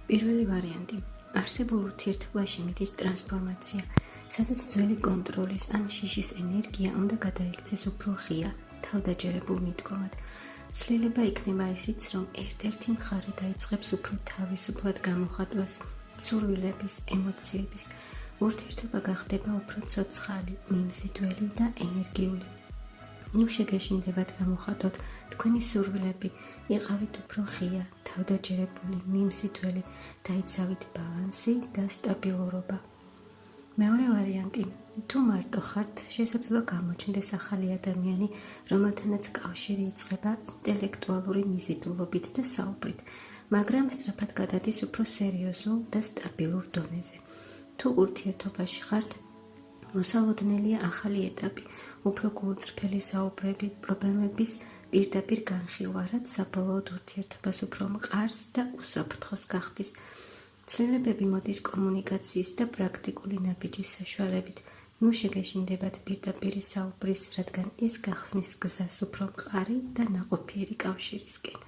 პირველი ვარიანტი. არსებულ ურთიერთობაში მიდის ტრანსფორმაცია, სადაც ძველი კონტროლის ან შიშის ენერგია უნდა გადაიქცეს უფრო ღია, თავდაჯერებულ მიდგომად. ცვლილება იქნება ისიც, რომ ერთ-ერთი მხარე დაიწყებს უფრო თავისუფლად გამოხატვას სურვილების, ემოციების. ურთიერთობა გახდება უფრო ცოცხალი, მიმზიდველი და ენერგიული. შეგეშინდებათ გამოხატოთ თქვენი სურვილები, იყავით უფრო ღია, თავდაჯერებული, მიმზიდველი, დაიცავით ბალანსი და სტაბილურობა. მეორე ვარიანტი. თუ მარტო ხართ, შესაძლოა გამოჩნდეს ახალი ადამიანი, რომელთანაც კავშირი იწყება ინტელექტუალური მიზიდულობით და საუბრით, მაგრამ სწრაფად გადადის უფრო სერიოზულ და სტაბილურ დონეზე. თუ ურთიერთობაში ხართ, მოსალოდნელია ახალი ეტაპი, უფრო გულწრფელი საუბრები, პრობლემების პირდაპირ განხილვა, რაც საბოლოოდ ურთიერთობას უფრო მყარს და უსაფრთხოს გახდის. ცვლილებები მოდის კომუნიკაციის და პრაქტიკული ნაბიჯის საშუალებით. შეგეშინდებათ პირდაპირი საუბრის, რადგან ის გახსნის გზას უფრო მყარი და ნაყოფიერი კავშირისკენ.